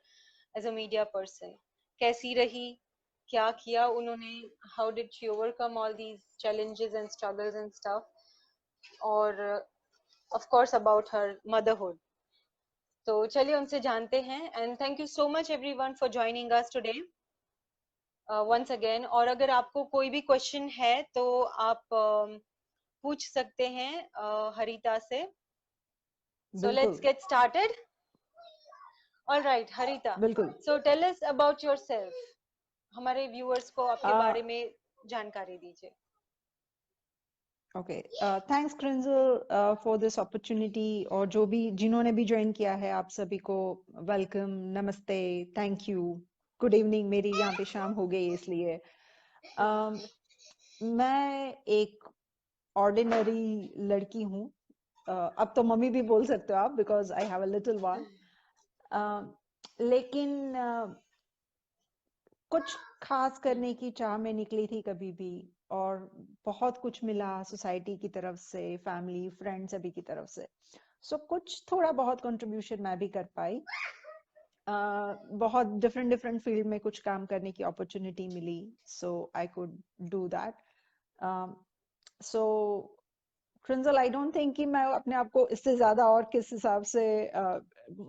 as a media person, कैसी रही, क्या किया उन्होंने, how did she overcome all these challenges and struggles and stuff, और of course about her motherhood. तो चलिए उनसे जानते हैं. And thank you so much everyone for joining us today once again. और अगर आपको कोई भी क्वेश्चन है तो आप पूछ सकते हैं हरिता से. So let's बिल्कुल. get started. All right, Harita. बिल्कुल. So tell us about yourself. हमारे viewers को आपके Uh, बारे में जानकारी दीजिए. Okay. Thanks, Crinzel, for this opportunity. और जो भी जिन्होंने भी ज्वाइन किया है, आप सभी को वेलकम, नमस्ते, थैंक यू, गुड इवनिंग. मेरी यहाँ पे शाम हो गई इसलिए. मैं एक ऑर्डिनरी लड़की हूँ. अब तो मम्मी भी बोल सकते हो आप, because I have a little one. लेकिन कुछ खास करने की चाह में निकली थी कभी भी, और बहुत कुछ मिला सोसाइटी की तरफ से, फैमिली, फ्रेंड सभी की तरफ से. सो कुछ थोड़ा बहुत कंट्रीब्यूशन मैं भी कर पाई. बहुत डिफरेंट डिफरेंट फील्ड में कुछ काम करने की अपॉर्चुनिटी मिली, so I could do that. So Krinjal, I don't think कि मैं अपने आप को इससे ज्यादा और किस हिसाब से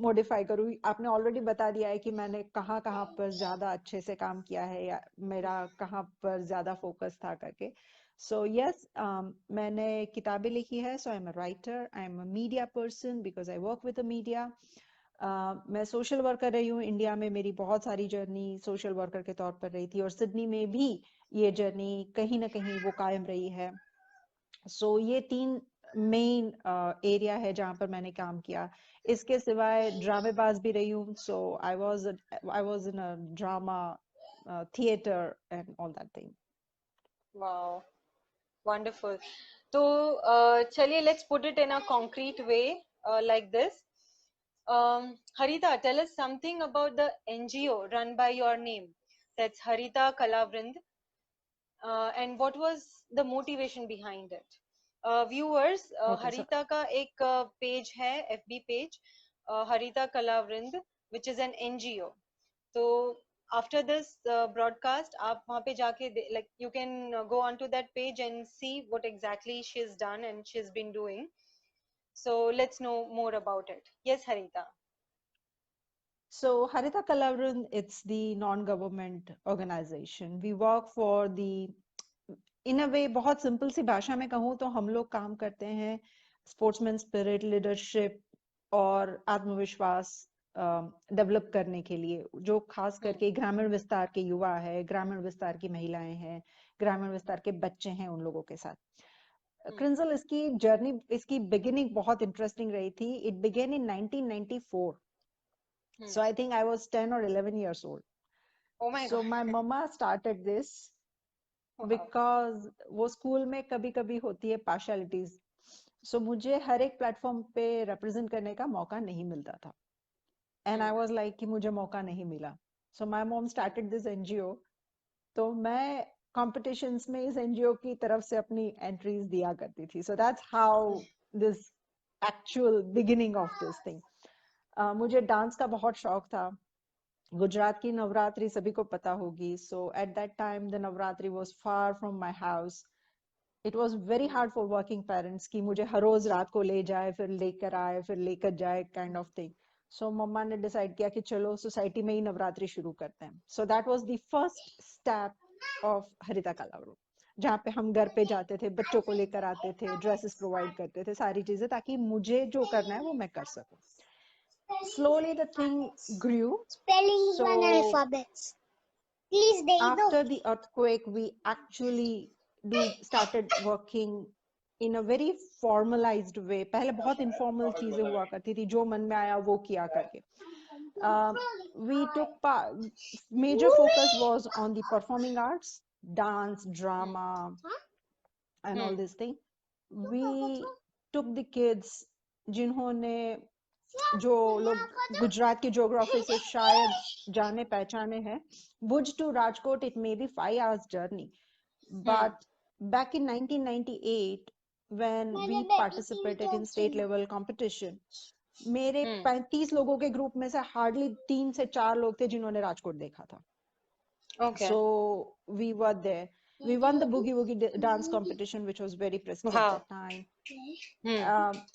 मॉडिफाई करूँ. आपने ऑलरेडी बता दिया है कि मैंने कहाँ कहाँ पर ज्यादा अच्छे से काम किया है, या मेरा कहाँ पर ज्यादा फोकस था करके. सो यस, मैंने किताबें लिखी है. So I am a writer, I am a media person because I work with the media. मैं सोशल वर्कर रही हूँ. इंडिया में मेरी बहुत सारी जर्नी सोशल वर्कर के तौर पर रही थी, और सिडनी में भी ये जर्नी कहीं ना कहीं वो कायम रही है. सो ये 3 मेन एरिया है जहां पर मैंने काम किया. इसके सिवाय ड्रामेबाज भी रही हूँ. So I was in a drama theatre and all that thing. Wow, wonderful. तो चलिए let's put it in a concrete way like this. Harita, tell us something about the NGO run by your name. That's Harita Kalavrind. And what was the motivation behind it? Viewers, Okay, so हरिता का एक page है, FB page, Harita Kalavrund, which is an NGO. तो after this broadcast, आप वहाँ पे जाके like you can go onto that page and see what exactly she's done and she's been doing. So let's know more about it. Yes, Harita. So Harita Kalavran, it's the non-government organization. We work for the, in a way, बहुत simple सी भाषा में कहूँ तो हम लोग काम करते हैं स्पोर्ट्समैन स्पिरिट, लीडरशिप और आत्मविश्वास डेवलप करने के लिए, जो खास करके ग्रामीण विस्तार के युवा है, ग्रामीण विस्तार की महिलाएं हैं, ग्रामीण विस्तार के बच्चे हैं, उन लोगों के साथ. क्रिंजल, इसकी जर्नी, इसकी बिगिनिंग बहुत इंटरेस्टिंग रही थी. It began in 1994. So I think I was 10 or 11 years old. Oh my So God. my mama started this Wow. because वो स्कूल में कभी कभी होती है partialities. सो मुझे हर एक प्लेटफॉर्म पे रिप्रेजेंट करने का मौका नहीं मिलता था, एंड आई वाज लाइक कि मुझे मौका नहीं मिला. So my mom started this NGO. तो मैं कॉम्पिटिशन्स में इस एनजीओ की तरफ से अपनी एंट्रीज दिया करती थी. So that's how this actual beginning of this thing. मुझे डांस का बहुत शौक था. गुजरात की नवरात्रि सभी को पता होगी. So at that time the Navratri was far from my house. It was very hard for working parents कि मुझे हर रोज रात को ले जाए, फिर लेकर आए, फिर लेकर जाए, काइंड ऑफ थिंग. सो मम्मा ने डिसाइड किया कि चलो सोसाइटी में ही नवरात्रि शुरू करते हैं. So that was the first step of Harita Kalavrund, जहाँ पे हम घर पे जाते थे, बच्चों को लेकर आते थे, ड्रेसेस प्रोवाइड करते थे, सारी चीजें, ताकि मुझे जो करना है वो मैं कर सकूं. Slowly the thing grew. Spelling So one alphabets. Please, after the earthquake, we actually started working in a very formalized way. पहले बहुत informal चीजें हुआ करती थी, जो मन में आया वो किया करके. We took part, major focus was on the performing arts, dance, drama, and all this thing. We took the kids जिन्होंने, जो लोग गुजरात की ज्योग्राफी से शायद जाने पहचाने हैं, Bhuj to Rajkot it may be 5 hours journey, but back in 1998 when we participated in state level competition, मेरे 35 लोगों के ग्रुप में से हार्डली 3 से 4 लोग थे जिन्होंने राजकोट देखा था. Okay. So we were there. We won the boogie woogie dance competition, which was very prestigious at that time.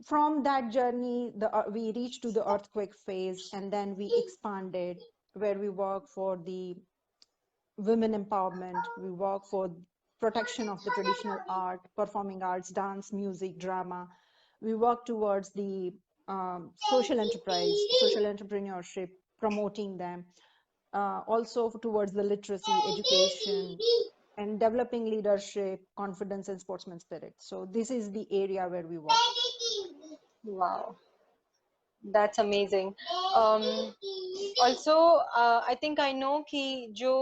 From that journey, we reached to the earthquake phase, and then we expanded, where we work for the women empowerment, we work for protection of the traditional art, performing arts, dance, music, drama. We work towards the social enterprise, social entrepreneurship, promoting them, also towards the literacy, education, and developing leadership, confidence, and sportsman spirit. So this is the area where we work. Wow, that's amazing. Also, I think I know कि जो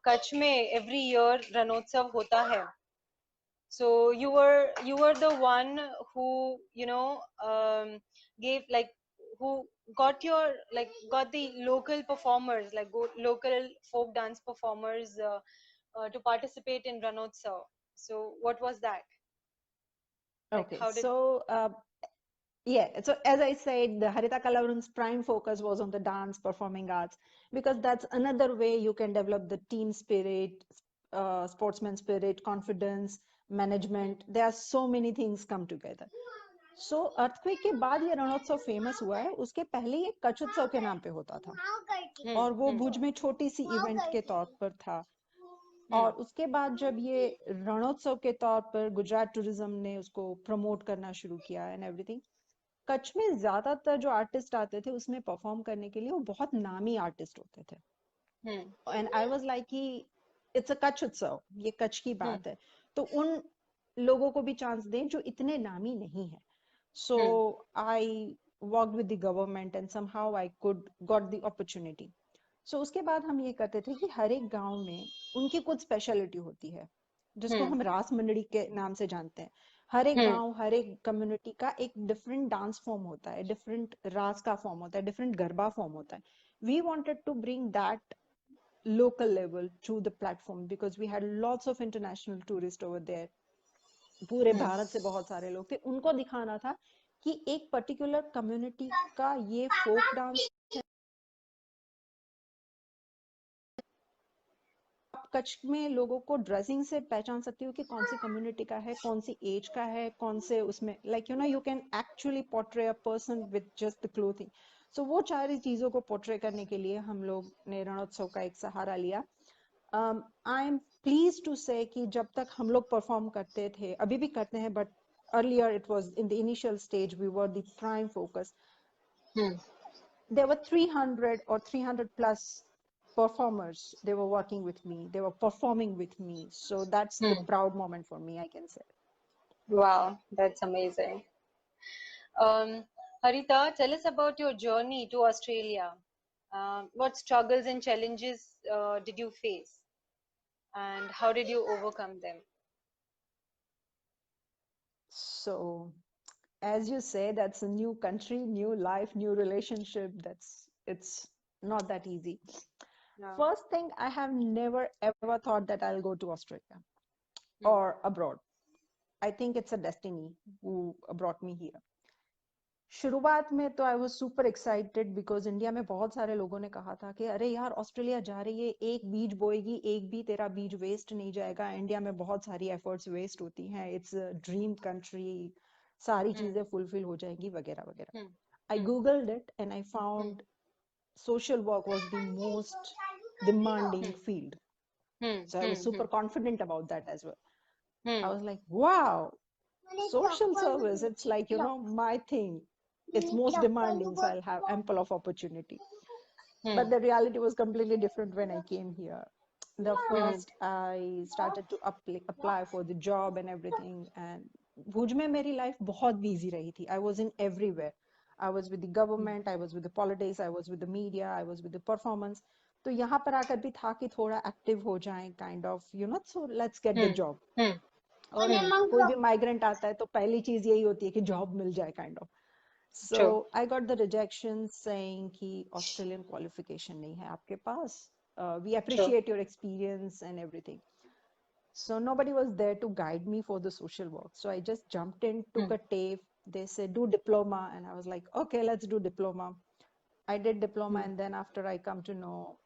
कच्छ में every year Rannotsav होता है. So you were the one who, you know, gave, like, who got the local performers, like local folk dance performers to participate in Ranotsav. So what was that? Like, Okay, how did... so yeah, so as I said, the Harita Kalavarun's prime focus was on the dance, performing arts, because that's another way you can develop the team spirit, sportsman spirit, confidence, management. There are so many things come together. So earthquake के बाद ये Rannotsav famous हुआ है. उसके पहले ये कच्छ उत्सव के नाम पे होता था, और वो भुज में छोटी सी इवेंट के तौर पर था. और उसके बाद जब ये रणोत्सव के तौर पर गुजरात टूरिज्म ने उसको प्रमोट करना शुरू किया एंड एवरीथिंग, कच्छ में ज्यादातर जो आर्टिस्ट आते थे उसमें परफॉर्म करने के लिए वो बहुत नामी आर्टिस्ट होते थे. एंड आई वाज लाइक कि इट्स अ कच्छ उत्सव, ये कच्छ की बात है, तो उन लोगों को भी चांस दें जो इतने नामी नहीं है. So I worked with the government and somehow I could got the opportunity. So उसके बाद हम ये करते थे कि हर एक गांव में उनकी कुछ स्पेशलिटी होती है, जिसको हम रास मंडली के नाम से जानते हैं. हर एक गांव, हर एक कम्युनिटी का एक डिफरेंट डांस फॉर्म होता है, डिफरेंट रास का फॉर्म होता है, डिफरेंट गरबा फॉर्म होता है. We wanted to bring that local level to the platform because we had lots of international tourists over there. पूरे भारत से बहुत सारे लोग थे. उनको दिखाना था कि एक पर्टिकुलर कम्युनिटी का ये फोक डांस. आप कच्छ में लोगों को ड्रेसिंग से पहचान सकते हो कि कौन सी कम्युनिटी का है, कौन सी एज का है, कौन से उसमें, like you know, you can actually portray a person with just the clothing. So वो सारी चीजों को पोर्ट्रे करने के लिए हम लोग ने रणोत्सव का एक सहारा लिया. आई एम प्लीज टू से कि जब तक हम लोग परफॉर्म करते थे, अभी भी करते हैं, but earlier it was in the initial stage, we were the prime focus. There were 300 or 300 plus performers. They were working with me, they were performing with me. So that's the proud moment for me, I can say. Wow, that's amazing. Harita, tell us about your journey to Australia. What struggles and challenges did you face, and how did you overcome them? So, as you say, that's a new country, new life, new relationship. It's not that easy. Yeah. First thing, I have never ever thought that I'll go to Australia or abroad. I think it's a destiny who brought me here. शुरुआत में तो I was super excited because India में बहुत सारे लोगों ने कहा था कि अरे यार ऑस्ट्रेलिया जा रही है, एक बीज बोएगी, एक भी तेरा बीज वेस्ट नहीं जाएगा, इंडिया में बहुत सारी एफर्ट्स वेस्ट होती हैं, इट्स ड्रीम कंट्री, सारी चीजें फुलफिल हो जाएंगी वगैरह वगैरह. I googled it and I found social work was the most demanding field. So I was super confident about that as well. I was like, wow, social service, it's like, you know, my thing. It's most demanding, so I'll have ample of opportunity. But the reality was completely different when I came here. The first I started to apply for the job and everything, and भुज में मेरी life बहुत busy रही थी. I was in everywhere. I was with the government, I was with the politics, I was with the media, I was with the performance. तो यहाँ पर आकर भी था कि थोड़ा active हो जाएं, kind of, you know, so let's get the job. और कोई भी migrant आता है तो पहली चीज यही होती है कि job मिल जाए, kind of. So I got the rejection saying कि Australian qualification नहीं है आपके पास. We appreciate your experience and everything. So nobody was there to guide me for the social work. So I just jumped in, took a TAFE. They said do diploma, and I was like, okay, let's do diploma. I did diploma, and then after I come to know,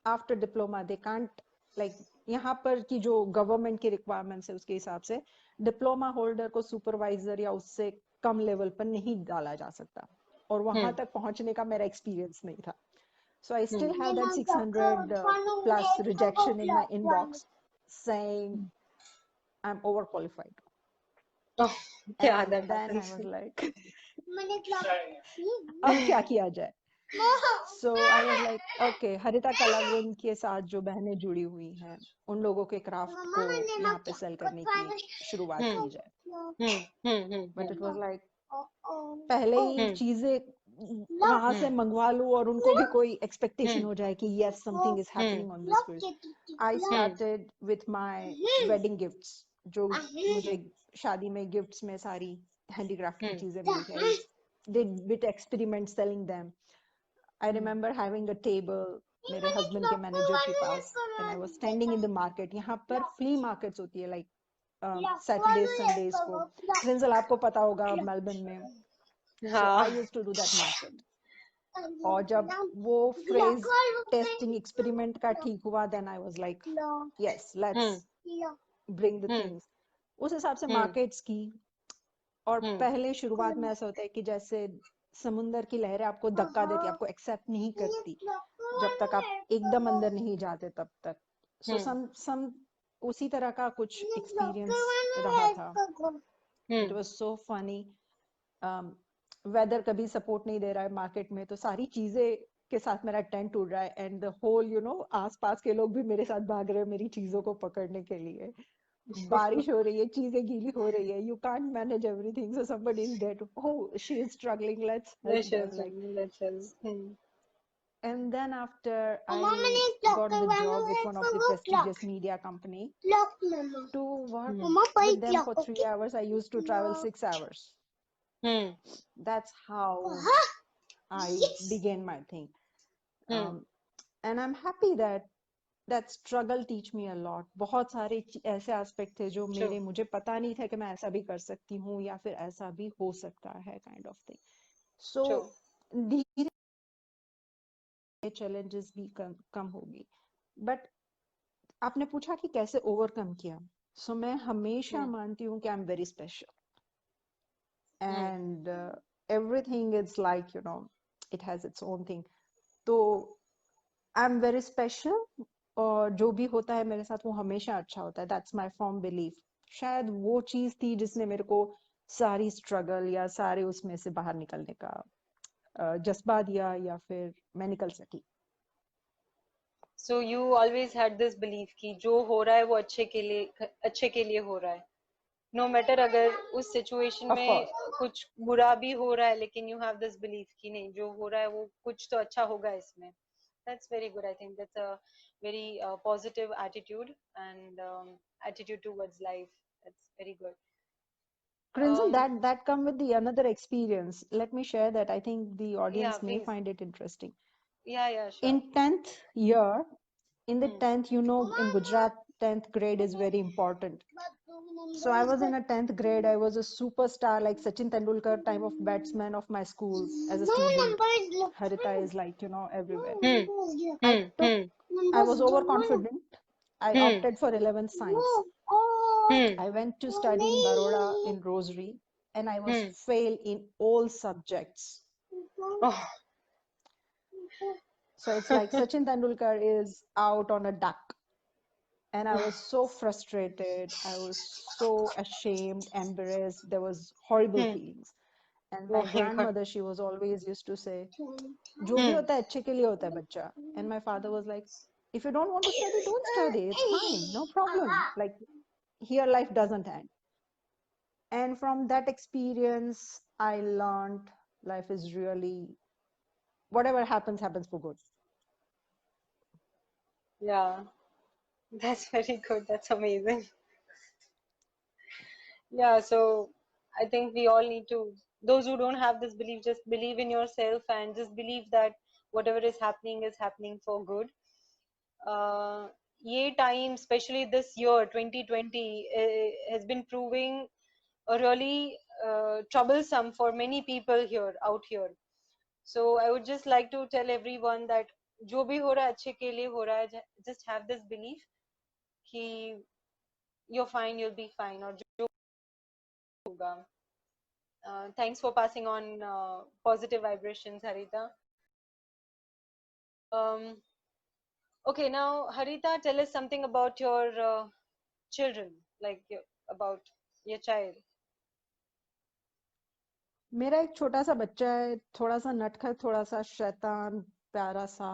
after diploma they can't, like, यहाँ पर की जो government की requirements है उसके हिसाब से diploma holder को सुपरवाइजर या उससे कम लेवल पर नहीं डाला जा सकता, और वहां तक पहुंचने का मेरा एक्सपीरियंस नहीं था. So I still have that 600 plus rejection in my inbox saying I'm overqualified. Oh, yeah, And that then I happens. was like, अब क्या किया जाए? So I was like, okay, हरिता कलावृंद के साथ जो बहनें जुड़ी हुई हैं, उन लोगों के क्राफ्ट को यहाँ पे सेल करने की शुरुआत की जाए. But it was like, पहले ही चीजें वहां से मंगवा लूं और उनको भी कोई एक्सपेक्टेशन हो जाए कि yes, something is happening on this field. I started with my wedding gifts, जो मुझे शादी में गिफ्ट्स में सारी हैंडीक्राफ्ट की चीजें मिली है. Did bit experiments selling them. I remember having a table मेरे हस्बैंड के मैनेजर के पास, and I was standing in the market. यहाँ पर फ्ली मार्केट्स होती है, like सैटरडे संडेज को. क्रिंजल आपको पता होगा मेलबर्न में. So I used to do that market. और जब वो फ्रेज टेस्टिंग एक्सपेरिमेंट का ठीक हुआ, then I was like, yes, let's bring the things. उस हिसाब से मार्केट्स की. और पहले शुरुआत में ऐसा होता है कि जैसे समुंदर की लहरें आपको धक्का देती, आपको एक्सेप्ट नहीं करती जब तक आप एकदम अंदर नहीं जाते तब तक. सो सम उसी तरह का कुछ एक्सपीरियंस रहा था. It was so funny. Weather कभी सपोर्ट नहीं दे रहा है मार्केट में, तो सारी चीजें के साथ मेरा टेंट उड़ रहा है, and the whole, you know, आसपास के लोग भी मेरे साथ भाग रहे हैं मेरी चीजों को पकड़ने के लिए. बारिश हो रही है, चीजें गीली हो रही है, you can't manage everything, so somebody is there to, oh, she is struggling, let's help them, like. And then after I got the job with one of the prestigious media company to work with them for 3 hours. I used to travel 6 hours. That's how I began my thing. And I'm happy that that struggle teach me a lot. बहुत सारे ऐसे aspect थे जो मुझे पता नहीं था कि मैं ऐसा भी कर सकती हूँ या फिर ऐसा भी हो सकता है, kind of thing. So धीरे चैलेंजेस भी कम होगी. बट आपने पूछा कि कैसे ओवरकम किया. सो मैं हमेशा मानती हूँ कि I am very special, and everything is like, you no, it has its own thing. तो आई एम वेरी स्पेशल, और जो भी होता है मेरे साथ वो हमेशा अच्छा होता है. That's my firm belief. शायद वो चीज थी जिसने मेरे को सारी स्ट्रगल या सारे उसमें से बाहर निकलने का जज्बा दिया, या फिर मैं निकल सकी. So you always had this belief कि जो हो रहा है वो अच्छे के लिए हो रहा है. No matter अगर उस situation में कुछ बुरा भी हो रहा है, लेकिन you have this belief कि नहीं, जो हो रहा है वो कुछ तो अच्छा होगा इसमें. That's very good. I think that's a very positive attitude and attitude towards life. That's very good. Crimson, Um, that come with the another experience. Let me share that. I think the yeah, audience may please. find it interesting. Yeah, sure. In 10th year, in the Hmm. 10th, you know, in Gujarat, 10th grade is very important. So I was in a 10th grade. I was a superstar, like Sachin Tendulkar type of batsman of my school as a student. Harita is like, you know, everywhere. Hmm. I Hmm. took, Hmm. I was overconfident. I Hmm. opted for 11th science. Hmm. I went to study in Baroda in Rosary, and I was Hmm. fail in all subjects. Oh. So it's like Sachin Tendulkar is out on a duck. And I was so frustrated. I was so ashamed, embarrassed. There was horrible Hmm. feelings. And Oh my my God. grandmother, she was always used to say, जो भी Hmm. होता है अच्छे के लिए होता है बच्चा. And my father was like, if you don't want to study, don't study. It's fine, no problem. Like here, life doesn't end. And from that experience, I learned life is really whatever happens, happens for good. Yeah, that's very good. That's amazing. Yeah, so I think we all need to, those who don't have this belief, just believe in yourself and just believe that whatever is happening for good. Uh, Ye time, especially this year, 2020, has been proving really troublesome for many people here, out here. So I would just like to tell everyone that जो भी हो रहा है अच्छे के लिए हो रहा है, just have this belief कि you're fine, you'll be fine, और जो होगा. Thanks for passing on positive vibrations, Harita. Um, okay, now Harita, tell us something about your children, like about your child. मेरा एक छोटा सा बच्चा है, थोड़ा सा नटखट, थोड़ा सा शैतान, प्यारा सा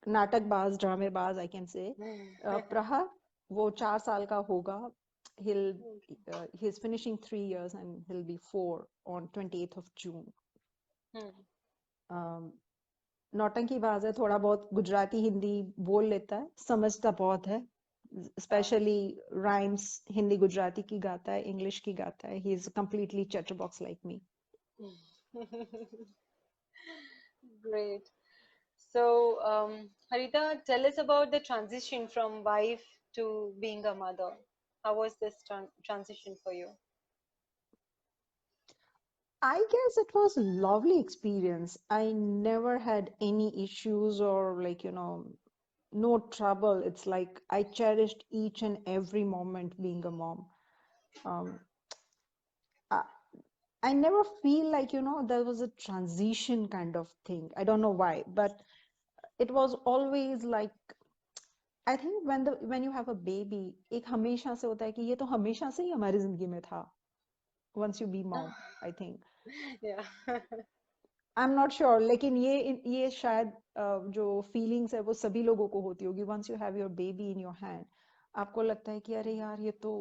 नाटकबाज, ड्रामेबाज, I can say. प्रहर, वो 4 साल का होगा. He's finishing 3 years and he'll be 4 on 28th of June. नौटंकी बाज है, थोड़ा बहुत गुजराती हिंदी बोल लेता है, समझता बहुत है, स्पेशली राइम्स हिंदी गुजराती की गाता है, इंग्लिश की गाता है. He is completely chatterbox like me. Great. So, Harita, tell us about the transition from wife to being a mother. How was this transition for you? I guess it was a lovely experience. I never had any issues or like, you know, no trouble. It's like I cherished each and every moment being a mom. Um, I never feel like, you know, there was a transition kind of thing. I don't know why, but it was always like, I think when you have a baby, एक हमेशा से होता है कि ये तो हमेशा से ही हमारी जिंदगी में था. Once you be mom, I think. Yeah. I'm not sure, लेकिन ये शायद जो feelings है वो सभी लोगों को होती होगी. Once you have your baby in your hand, आपको लगता है कि अरे यार ये तो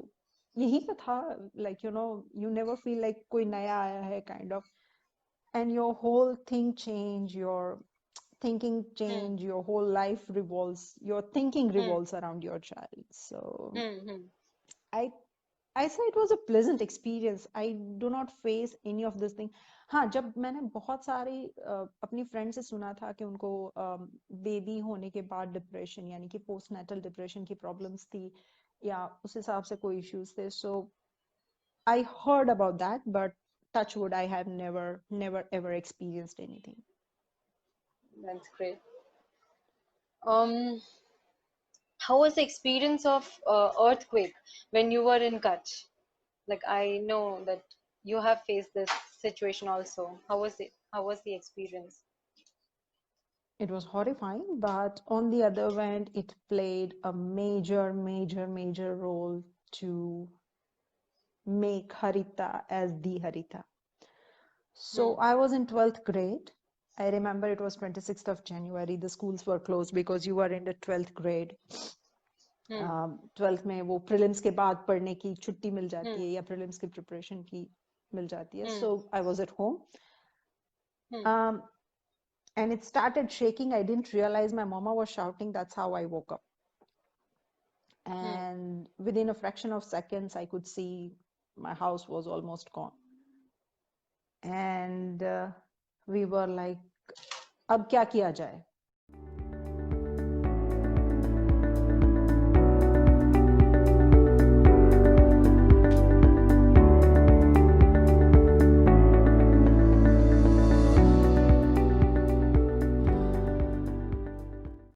यहीं पे था. Like, you know, you never feel like कोई नया आया है kind of. And your whole thing change, your thinking change, your whole life revolves, your thinking revolves around your child. So I I say it was a pleasant experience. I do not face any of this thing. हाँ, जब मैंने बहुत सारी अपनी friend से सुना था कि उनको बेबी होने के बाद डिप्रेशन यानी कि पोस्टनेटल डिप्रेशन की प्रॉब्लम्स थी या उस हिसाब से कोई इश्यूज थे. सो I heard about that, but touch wood, I have never ever experienced anything. That's great. How was the experience of earthquake when you were in Kutch? Like I know that you have faced this situation also. How was it? How was the experience? It was horrifying, but on the other hand, it played a major role to make Harita as the Harita. So I was in 12th grade. I remember it was 26th of January. The schools were closed because you were in the 12th grade. 12th में वो prelims के बाद पढ़ने की छुट्टी मिल जाती है या prelims की preparation की मिल जाती है. So I was at home. And it started shaking. I didn't realize my mama was shouting. That's how I woke up. And within a fraction of seconds, I could see my house was almost gone. And we were like, अब क्या किया जाए?